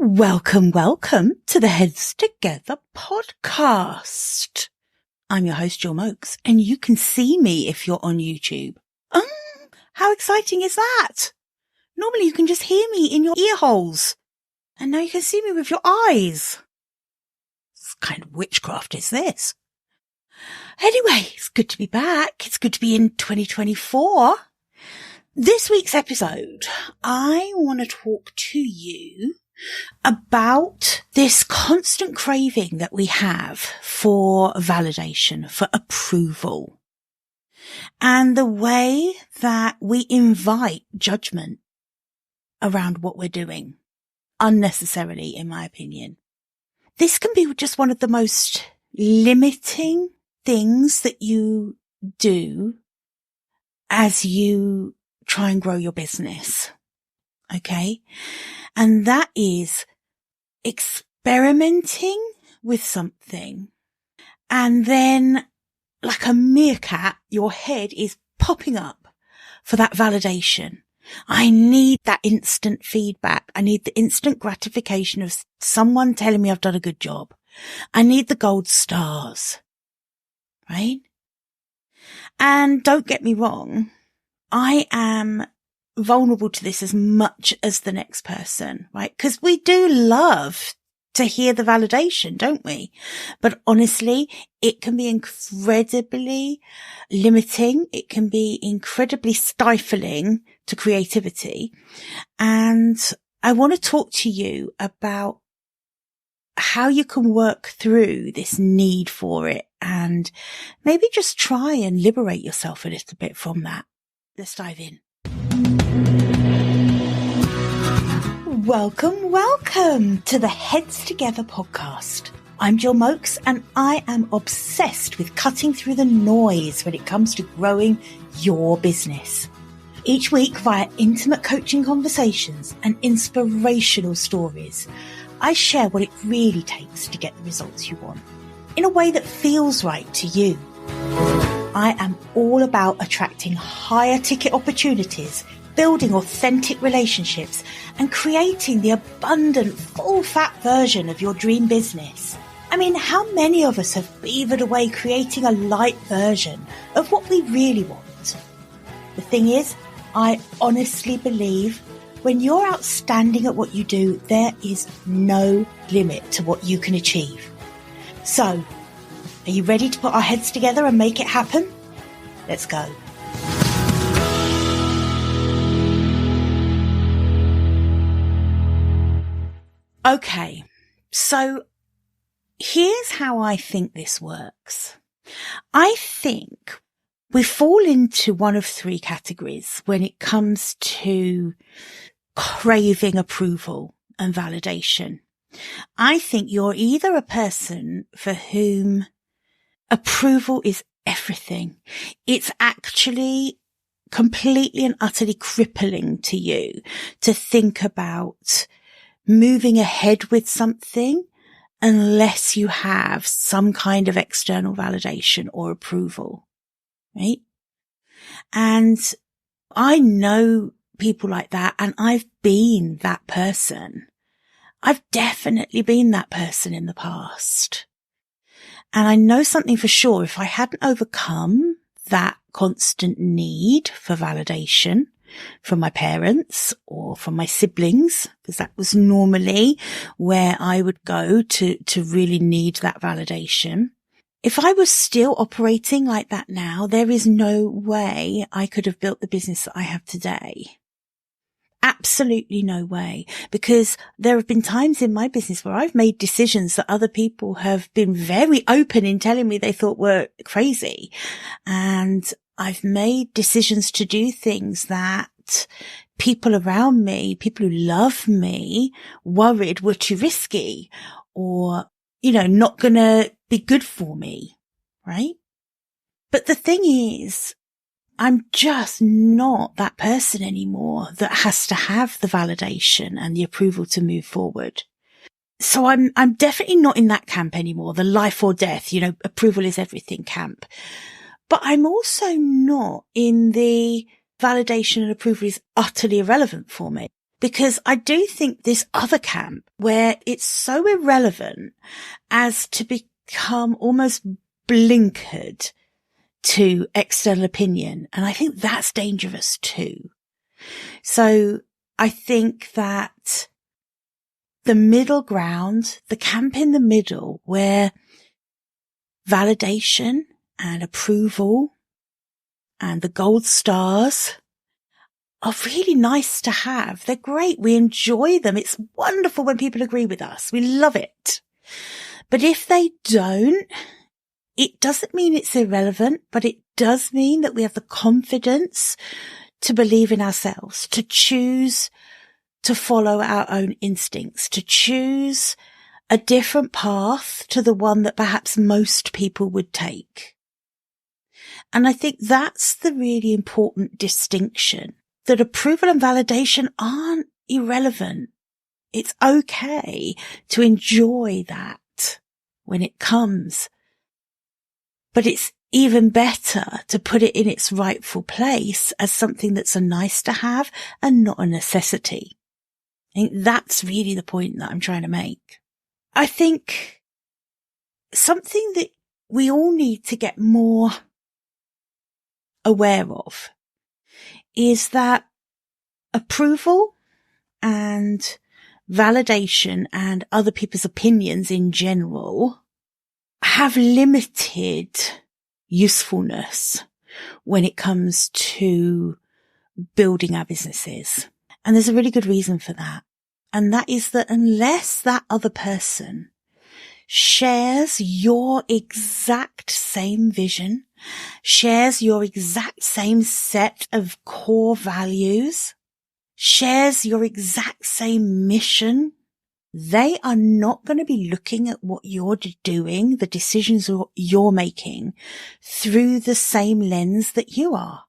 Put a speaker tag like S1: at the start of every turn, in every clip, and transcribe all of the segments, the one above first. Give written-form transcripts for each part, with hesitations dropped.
S1: Welcome to the Heads Together podcast. I'm your host, Jill Mokes, and you can see me if you're on YouTube. How exciting is that? Normally you can just hear me in your ear holes, and now you can see me with your eyes. What kind of witchcraft is this? Anyway, it's good to be back. It's good to be in 2024. This week's episode, I want to talk to you about this constant craving that we have for validation, for approval, and the way that we invite judgment around what we're doing unnecessarily, in my opinion. This can be just one of the most limiting things that you do as you try and grow your business. Okay. And that is experimenting with something. And then, like a meerkat, your head is popping up for that validation. I need that instant feedback. I need the instant gratification of someone telling me I've done a good job. I need the gold stars. Right? And don't get me wrong, I am vulnerable to this as much as the next person, right? Because we do love to hear the validation, don't we? But honestly, it can be incredibly limiting. It can be incredibly stifling to creativity. And I want to talk to you about how you can work through this need for it and maybe just try and liberate yourself a little bit from that. Let's dive in. Welcome to the Heads Together podcast. I'm Jill Mokes, and I am obsessed with cutting through the noise when it comes to growing your business. Each week, via intimate coaching conversations and inspirational stories, I share what it really takes to get the results you want in a way that feels right to you. I am all about attracting higher ticket opportunities, building authentic relationships, and creating the abundant, full-fat version of your dream business. I mean, how many of us have beavered away creating a light version of what we really want? The thing is, I honestly believe when you're outstanding at what you do, there is no limit to what you can achieve. So, are you ready to put our heads together and make it happen? Let's go. Okay, so here's how I think this works. I think we fall into one of three categories when it comes to craving approval and validation. I think you're either a person for whom approval is everything. It's actually completely and utterly crippling to you to think about moving ahead with something unless you have some kind of external validation or approval, right? And I know people like that, and I've been that person. I've definitely been that person in the past. And I know something for sure. If I hadn't overcome that constant need for validation from my parents or from my siblings, because that was normally where I would go to really need that validation. If I was still operating like that now, there is no way I could have built the business that I have today. Absolutely no way, because there have been times in my business where I've made decisions that other people have been very open in telling me they thought were crazy. And I've made decisions to do things that people around me, people who love me, worried were too risky or, not going to be good for me, right? But the thing is, I'm just not that person anymore that has to have the validation and the approval to move forward. So I'm definitely not in that camp anymore, the life or death, approval is everything camp. But I'm also not in the validation and approval is utterly irrelevant for me. Because I do think this other camp where it's so irrelevant as to become almost blinkered to external opinion. And I think that's dangerous too. So I think that the middle ground, the camp in the middle where validation and approval and the gold stars are really nice to have. They're great. We enjoy them. It's wonderful when people agree with us. We love it. But if they don't, it doesn't mean it's irrelevant, but it does mean that we have the confidence to believe in ourselves, to choose to follow our own instincts, to choose a different path to the one that perhaps most people would take. And I think that's the really important distinction, that approval and validation aren't irrelevant. It's okay to enjoy that when it comes. But it's even better to put it in its rightful place as something that's a nice to have and not a necessity. I think that's really the point that I'm trying to make. I think something that we all need to get more aware of is that approval and validation and other people's opinions in general have limited usefulness when it comes to building our businesses. And there's a really good reason for that. And that is that unless that other person shares your exact same vision, shares your exact same set of core values, shares your exact same mission, they are not going to be looking at what you're doing, the decisions you're making, through the same lens that you are.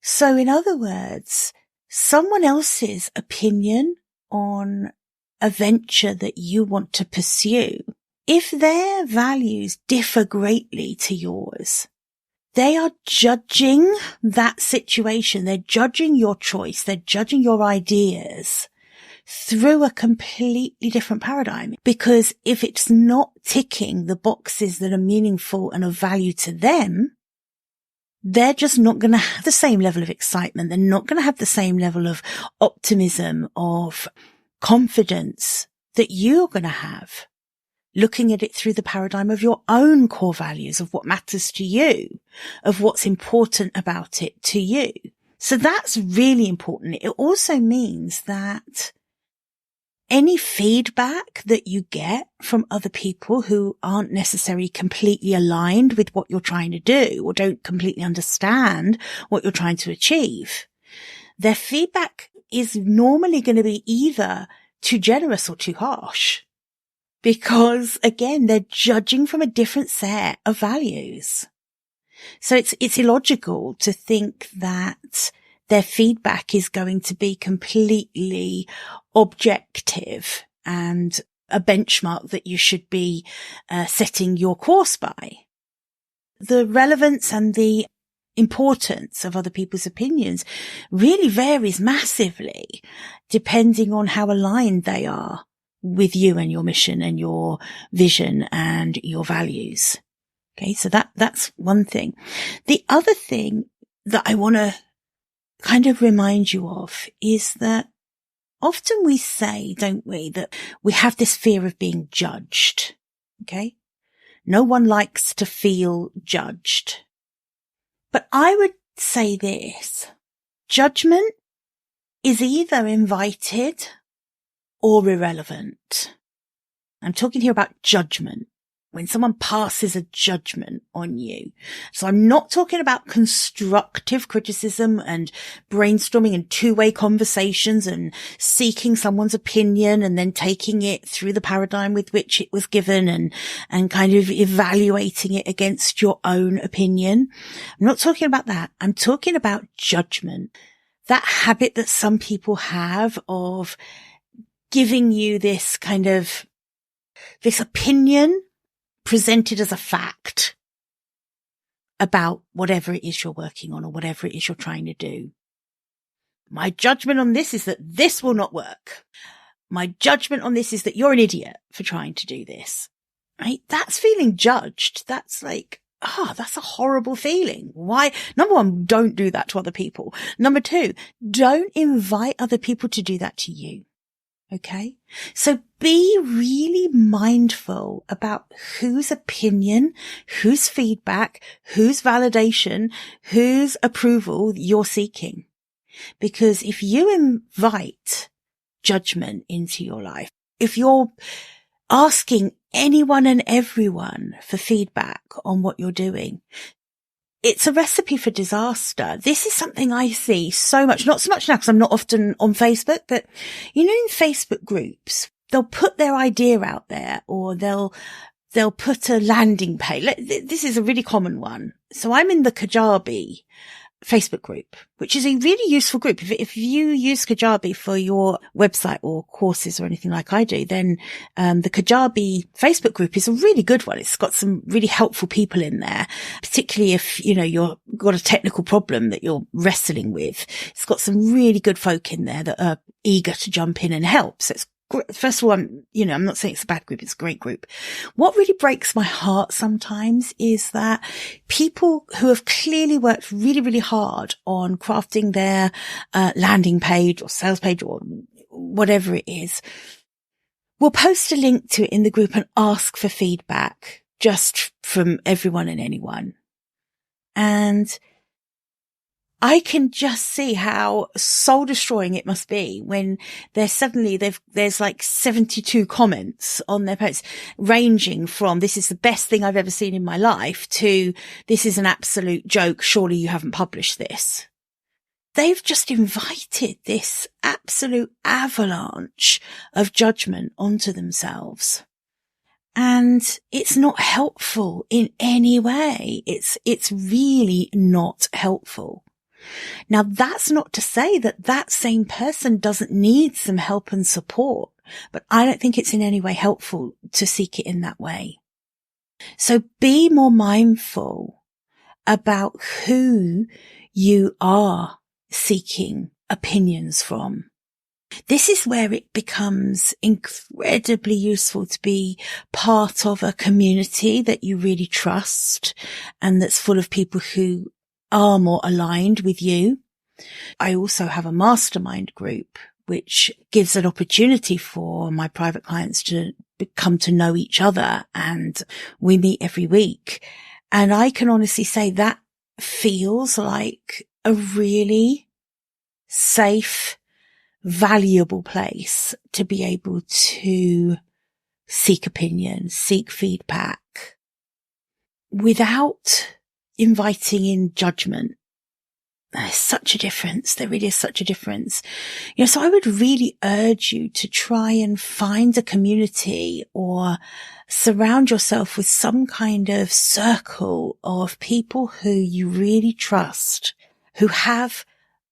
S1: So in other words, someone else's opinion on a venture that you want to pursue, if their values differ greatly to yours, they are judging that situation. They're judging your choice. They're judging your ideas through a completely different paradigm. Because if it's not ticking the boxes that are meaningful and of value to them, they're just not going to have the same level of excitement. They're not going to have the same level of optimism, of confidence that you're going to have, looking at it through the paradigm of your own core values, of what matters to you, of what's important about it to you. So that's really important. It also means that any feedback that you get from other people who aren't necessarily completely aligned with what you're trying to do or don't completely understand what you're trying to achieve, their feedback is normally going to be either too generous or too harsh. Because again, they're judging from a different set of values. So it's illogical to think that their feedback is going to be completely objective and a benchmark that you should be setting your course by. The relevance and the importance of other people's opinions really varies massively depending on how aligned they are with you and your mission and your vision and your values. Okay. So that's one thing. The other thing that I want to kind of remind you of is that often we say, don't we, that we have this fear of being judged. Okay. No one likes to feel judged. But I would say this: judgment is either invited or irrelevant. I'm talking here about judgment. When someone passes a judgment on you. So I'm not talking about constructive criticism and brainstorming and two-way conversations and seeking someone's opinion and then taking it through the paradigm with which it was given and kind of evaluating it against your own opinion. I'm not talking about that. I'm talking about judgment. That habit that some people have of giving you this kind of, this opinion presented as a fact about whatever it is you're working on or whatever it is you're trying to do. My judgment on this is that this will not work. My judgment on this is that you're an idiot for trying to do this. Right? That's feeling judged. That's like, that's a horrible feeling. Why? Number one, don't do that to other people. Number two, don't invite other people to do that to you. Okay. So be really mindful about whose opinion, whose feedback, whose validation, whose approval you're seeking. Because if you invite judgment into your life, if you're asking anyone and everyone for feedback on what you're doing, it's a recipe for disaster. This is something I see so much, not so much now because I'm not often on Facebook, but in Facebook groups, they'll put their idea out there, or they'll put a landing page. This is a really common one. So I'm in the Kajabi Facebook group, which is a really useful group. If you use Kajabi for your website or courses or anything like I do, then the Kajabi Facebook group is a really good one. It's got some really helpful people in there, particularly if, you've got a technical problem that you're wrestling with. It's got some really good folk in there that are eager to jump in and help. So it's first of all, I'm not saying it's a bad group. It's a great group. What really breaks my heart sometimes is that people who have clearly worked really, really hard on crafting their landing page or sales page or whatever it is will post a link to it in the group and ask for feedback just from everyone and anyone. And I can just see how soul destroying it must be when there's like 72 comments on their posts, ranging from this is the best thing I've ever seen in my life to this is an absolute joke. Surely you haven't published this. They've just invited this absolute avalanche of judgment onto themselves. And it's not helpful in any way. It's really not helpful. Now, that's not to say that same person doesn't need some help and support, but I don't think it's in any way helpful to seek it in that way. So be more mindful about who you are seeking opinions from. This is where it becomes incredibly useful to be part of a community that you really trust and that's full of people who are more aligned with you. I also have a mastermind group, which gives an opportunity for my private clients to come to know each other, and we meet every week. And I can honestly say that feels like a really safe, valuable place to be able to seek opinions, seek feedback without inviting in judgment. There's such a difference. There really is such a difference. So I would really urge you to try and find a community or surround yourself with some kind of circle of people who you really trust, who have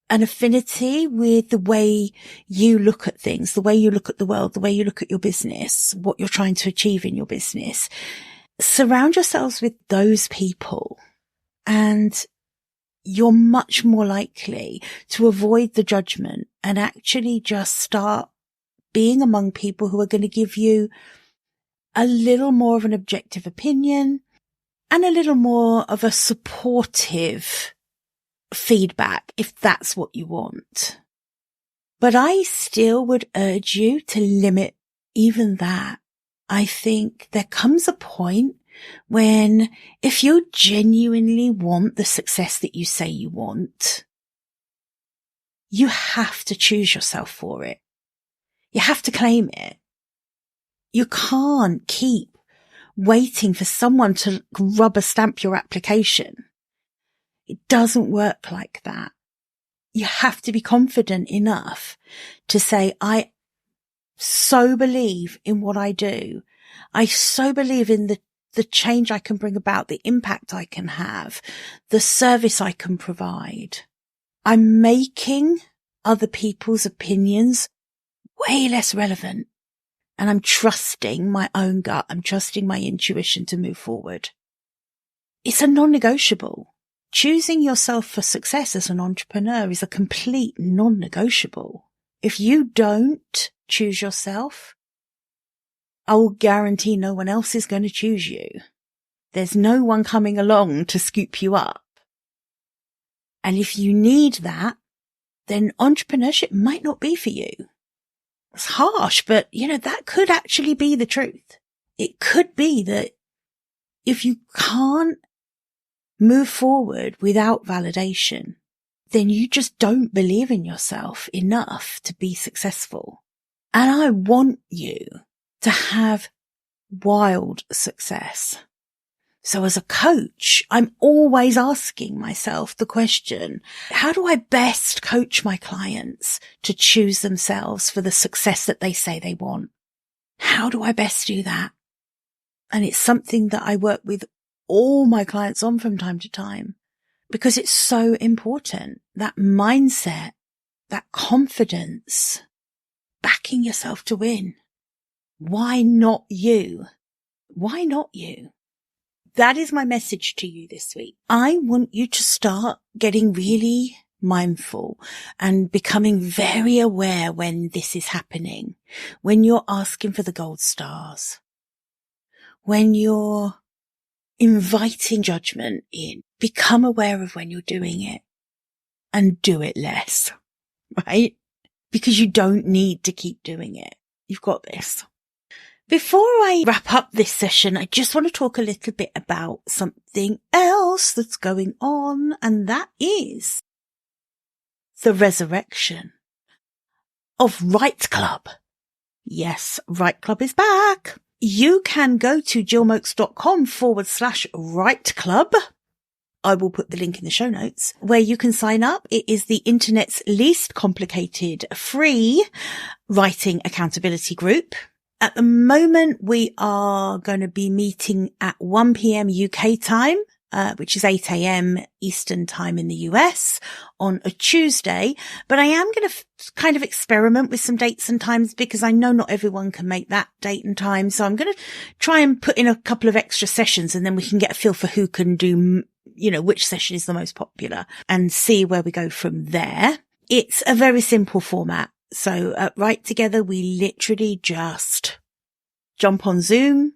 S1: an affinity with the way you look at things, the way you look at the world, the way you look at your business, what you're trying to achieve in your business. Surround yourselves with those people, and you're much more likely to avoid the judgment and actually just start being among people who are going to give you a little more of an objective opinion and a little more of a supportive feedback if that's what you want. But I still would urge you to limit even that. I think there comes a point when if you genuinely want the success that you say you want, you have to choose yourself for it. You have to claim it. You can't keep waiting for someone to rubber stamp your application. It doesn't work like that. You have to be confident enough to say, I so believe in what I do. I so believe in the change I can bring about, the impact I can have, the service I can provide. I'm making other people's opinions way less relevant, and I'm trusting my own gut. I'm trusting my intuition to move forward. It's a non-negotiable. choosing yourself for success as an entrepreneur is a complete non-negotiable. If you don't choose yourself, I will guarantee no one else is going to choose you. There's no one coming along to scoop you up. And if you need that, then entrepreneurship might not be for you. It's harsh, but that could actually be the truth. It could be that if you can't move forward without validation, then you just don't believe in yourself enough to be successful. And I want you to have wild success. So as a coach, I'm always asking myself the question, how do I best coach my clients to choose themselves for the success that they say they want? How do I best do that? And it's something that I work with all my clients on from time to time, because it's so important. That mindset, that confidence, backing yourself to win. Why not you? Why not you? That is my message to you this week. I want you to start getting really mindful and becoming very aware when this is happening, when you're asking for the gold stars, when you're inviting judgment in. Become aware of when you're doing it and do it less, right? Because you don't need to keep doing it. You've got this. Before I wrap up this session, I just want to talk a little bit about something else that's going on, and that is the resurrection of Write Club. Yes, Write Club is back. You can go to jillmokes.com/Write Club. I will put the link in the show notes where you can sign up. It is the internet's least complicated free writing accountability group. At the moment, we are going to be meeting at 1 p.m. UK time, which is 8 a.m. Eastern time in the US on a Tuesday. But I am going to kind of experiment with some dates and times because I know not everyone can make that date and time. So I'm going to try and put in a couple of extra sessions, and then we can get a feel for who can do, which session is the most popular, and see where we go from there. It's a very simple format. So at Write Together, we literally just jump on Zoom.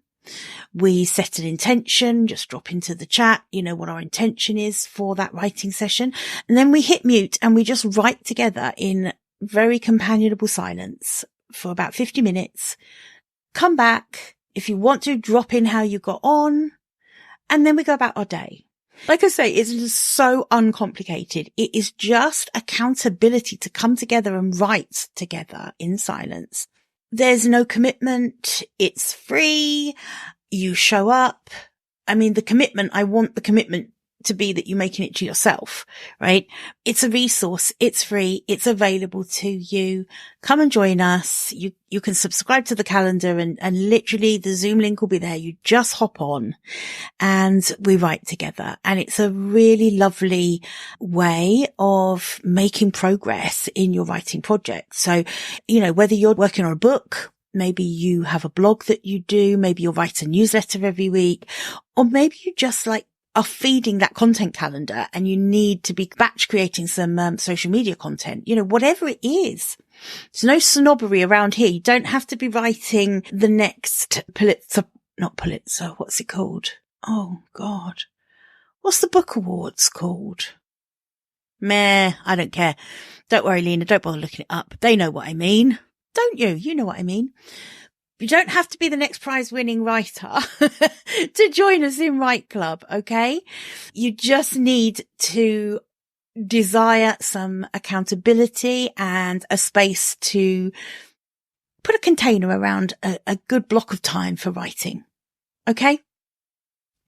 S1: We set an intention, just drop into the chat, what our intention is for that writing session. And then we hit mute and we just write together in very companionable silence for about 50 minutes. Come back. If you want to, drop in how you got on. And then we go about our day. Like I say, it's so uncomplicated. It is just accountability to come together and write together in silence. There's no commitment. It's free. You show up. I want the commitment to be that you're making it to yourself, right? It's a resource. It's free. It's available to you. Come and join us. You can subscribe to the calendar and literally the Zoom link will be there. You just hop on and we write together. And it's a really lovely way of making progress in your writing project. So, whether you're working on a book, maybe you have a blog that you do, maybe you'll write a newsletter every week, or maybe you just are feeding that content calendar and you need to be batch creating some social media content, whatever it is. There's no snobbery around here. You don't have to be writing the next not Pulitzer. What's it called? Oh God. What's the book awards called? Meh, I don't care. Don't worry, Lena. Don't bother looking it up. They know what I mean. Don't you? You know what I mean. You don't have to be the next prize-winning writer to join us in Write Club, okay? You just need to desire some accountability and a space to put a container around a good block of time for writing, okay?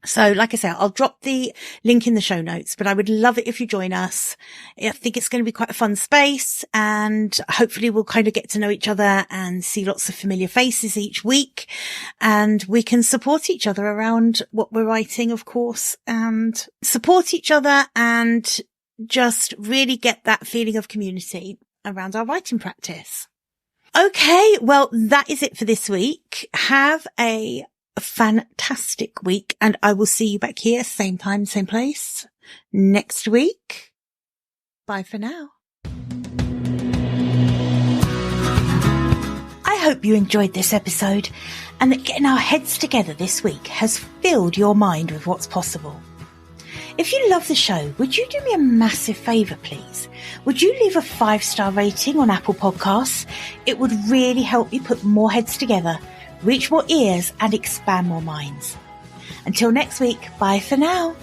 S1: So like I say, I'll drop the link in the show notes, but I would love it if you join us. I think it's going to be quite a fun space and hopefully we'll kind of get to know each other and see lots of familiar faces each week, and we can support each other around what we're writing, of course, and support each other and just really get that feeling of community around our writing practice. Okay. Well, that is it for this week. Have a fantastic week and I will see you back here, same time, same place next week. Bye for now. I hope you enjoyed this episode and that getting our heads together this week has filled your mind with what's possible. If you love the show, would you do me a massive favour, please? Would you leave a 5-star rating on Apple Podcasts? It would really help me put more heads together, reach more ears and expand more minds. Until next week, bye for now.